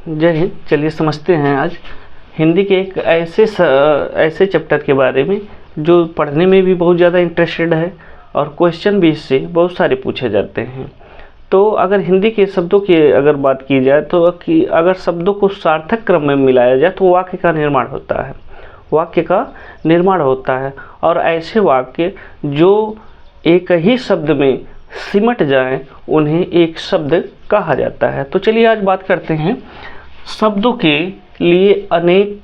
जय हिंद। चलिए समझते हैं आज हिंदी के एक ऐसे चैप्टर के बारे में जो पढ़ने में भी बहुत ज़्यादा इंटरेस्टेड है और क्वेश्चन भी इससे बहुत सारे पूछे जाते हैं। तो अगर हिंदी के शब्दों की अगर बात की जाए तो कि अगर शब्दों को सार्थक क्रम में मिलाया जाए तो वाक्य का निर्माण होता है। वाक्य का निर्माण होता है और ऐसे वाक्य जो एक ही शब्द में सिमट जाएं उन्हें एक शब्द कहा जाता है। तो चलिए आज बात करते हैं शब्दों के लिए अनेक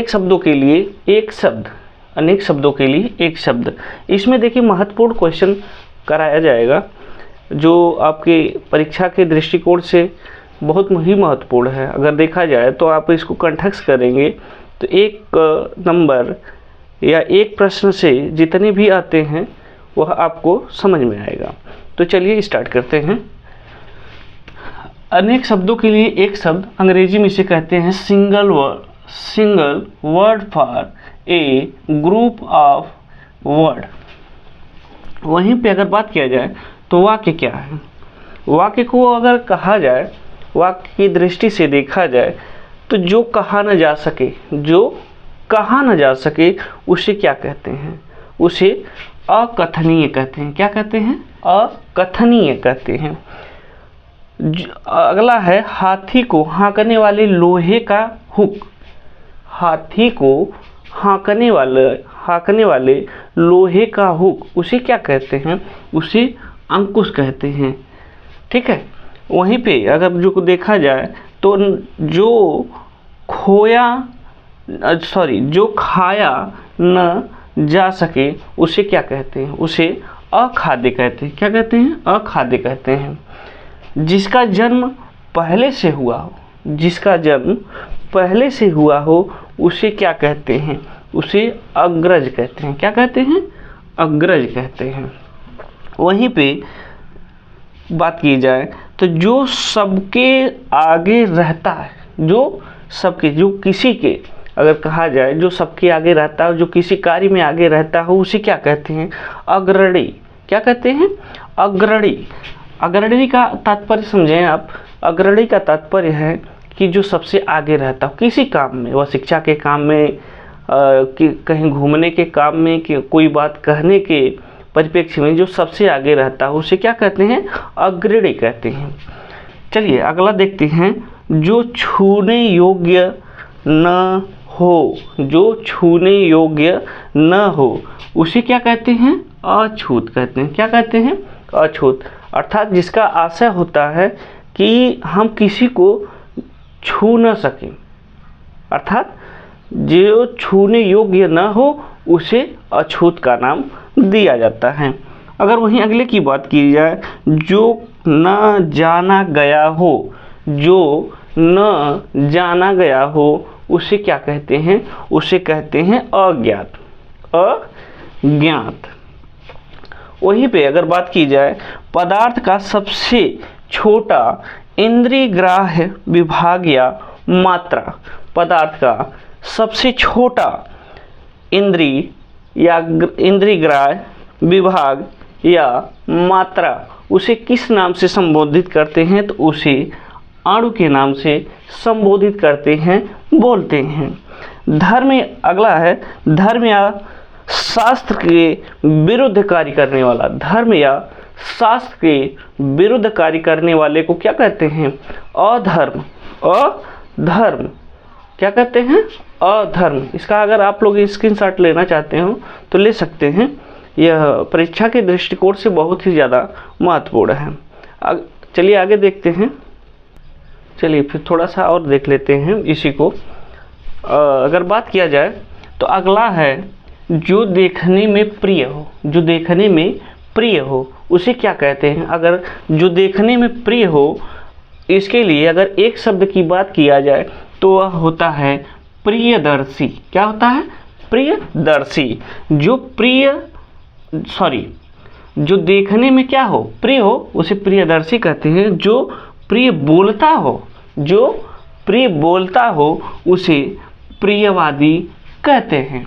शब्दों के लिए एक शब्द, अनेक शब्दों के लिए एक शब्द। इसमें देखिए महत्वपूर्ण क्वेश्चन कराया जाएगा जो आपके परीक्षा के दृष्टिकोण से बहुत ही महत्वपूर्ण है। अगर देखा जाए तो आप इसको कंठस्थ करेंगे तो एक नंबर या एक प्रश्न से जितने भी आते हैं वह आपको समझ में आएगा। तो चलिए स्टार्ट करते हैं। अनेक शब्दों के लिए एक शब्द, अंग्रेजी में इसे कहते हैं single word for a group of word. वहीं पे अगर बात किया जाए तो वाक्य क्या है। वाक्य को अगर कहा जाए, वाक्य की दृष्टि से देखा जाए तो जो कहा न जा सके उसे क्या कहते हैं? उसे अकथनीय कहते हैं। क्या कहते हैं? अकथनीय कहते हैं। अगला है हाथी को हाँकने वाले लोहे का हुक। हाथी को हाँकने वाले लोहे का हुक उसे क्या कहते हैं? उसे अंकुश कहते हैं। ठीक है। वहीं पे अगर जो देखा जाए तो जो खाया न जा सके उसे क्या कहते हैं? उसे अखाद्य कहते हैं। क्या कहते हैं? अखाद्य कहते हैं। जिसका जन्म पहले से हुआ हो उसे क्या कहते हैं? उसे अग्रज कहते हैं। क्या कहते हैं? अग्रज कहते हैं। वहीं पे बात की जाए तो जो सबके आगे रहता है, जो किसी के अगर कहा जाए जो सबके आगे रहता है, जो किसी कार्य में आगे रहता हो उसे क्या कहते हैं? अग्रणी। क्या कहते हैं? अग्रणी। अग्रणी का तात्पर्य समझें आप। अग्रणी का तात्पर्य है कि जो सबसे आगे रहता हो किसी काम में, वह शिक्षा के काम में, कि कहीं घूमने के काम में, कि कोई बात कहने के परिप्रेक्ष्य में जो सबसे आगे रहता हो उसे क्या कहते हैं? अग्रणी कहते हैं। चलिए अगला देखते हैं। जो छूने योग्य न हो उसे क्या कहते हैं? अछूत कहते हैं। क्या कहते हैं? अछूत। अर्थात जिसका आशय होता है कि हम किसी को छू न सकें, अर्थात जो छूने योग्य न हो उसे अछूत का नाम दिया जाता है। अगर वहीं अगले की बात की जाए, जो न जाना गया हो उसे क्या कहते हैं? उसे कहते हैं अज्ञात। वहीं पे अगर बात की जाए पदार्थ का सबसे छोटा इंद्रिय ग्राह्य विभाग या मात्रा, पदार्थ का सबसे छोटा इंद्रिय ग्राह्य विभाग या मात्रा उसे किस नाम से संबोधित करते हैं? तो उसे अणु के नाम से संबोधित करते हैं, बोलते हैं। अगला है धर्म या शास्त्र के विरुद्ध कार्य करने वाला। धर्म या शास्त्र के विरुद्ध कार्य करने वाले को क्या कहते हैं? अधर्म। क्या कहते हैं? अधर्म। इसका अगर आप लोग स्क्रीनशॉट लेना चाहते हो तो ले सकते हैं। यह परीक्षा के दृष्टिकोण से बहुत ही ज़्यादा महत्वपूर्ण है। चलिए आगे देखते हैं। चलिए फिर थोड़ा सा और देख लेते हैं इसी को। अगर बात किया जाए तो अगला है जो देखने में प्रिय हो उसे क्या कहते हैं? अगर जो देखने में प्रिय हो, इसके लिए अगर एक शब्द की बात किया जाए तो वह होता है प्रियदर्शी। क्या होता है? प्रियदर्शी। जो देखने में क्या हो? प्रिय हो उसे प्रियदर्शी कहते हैं। जो प्रिय बोलता हो उसे प्रियवादी कहते हैं।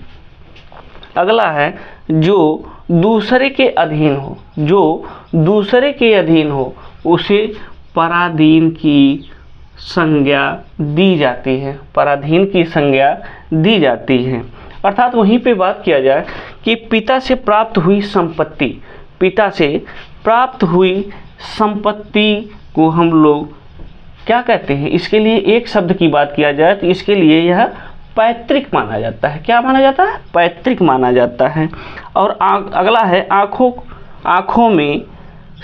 अगला है जो दूसरे के अधीन हो उसे पराधीन की संज्ञा दी जाती है, पराधीन की संज्ञा दी जाती है। अर्थात वहीं पे बात किया जाए कि पिता से प्राप्त हुई संपत्ति, पिता से प्राप्त हुई संपत्ति को हम लोग क्या कहते हैं, इसके लिए एक शब्द की बात किया जाए तो इसके लिए यह पैतृक माना जाता है। क्या माना जाता है? पैतृक माना जाता है। और अगला है आँखों में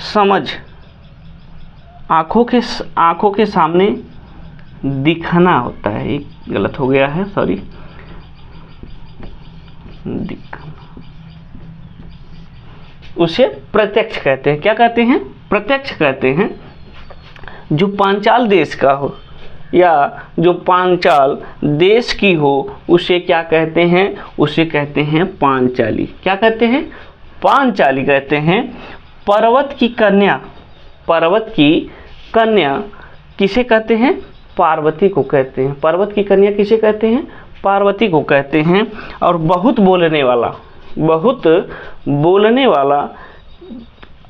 समझ, आँखों के सामने दिखना होता है। एक गलत हो गया है, सॉरी, दिखना, उसे प्रत्यक्ष कहते हैं। क्या कहते हैं? प्रत्यक्ष कहते हैं। जो पांचाल देश का हो या जो पांचाल देश की हो उसे क्या कहते हैं? उसे कहते हैं पांचाली। क्या कहते हैं? पांचाली कहते हैं। पर्वत की कन्या किसे कहते हैं? पार्वती को कहते हैं। पर्वत की कन्या किसे कहते हैं? पार्वती को कहते हैं। और बहुत बोलने वाला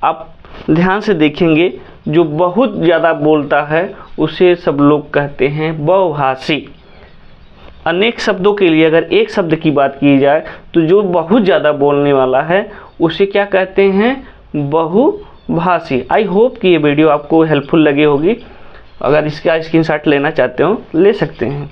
आप ध्यान से देखेंगे, जो बहुत ज़्यादा बोलता है उसे सब लोग कहते हैं बहुभाषी। अनेक शब्दों के लिए अगर एक शब्द की बात की जाए तो जो बहुत ज़्यादा बोलने वाला है उसे क्या कहते हैं? बहुभाषी। आई होप कि ये वीडियो आपको हेल्पफुल लगी होगी। अगर इसका स्क्रीनशॉट लेना चाहते हो ले सकते हैं।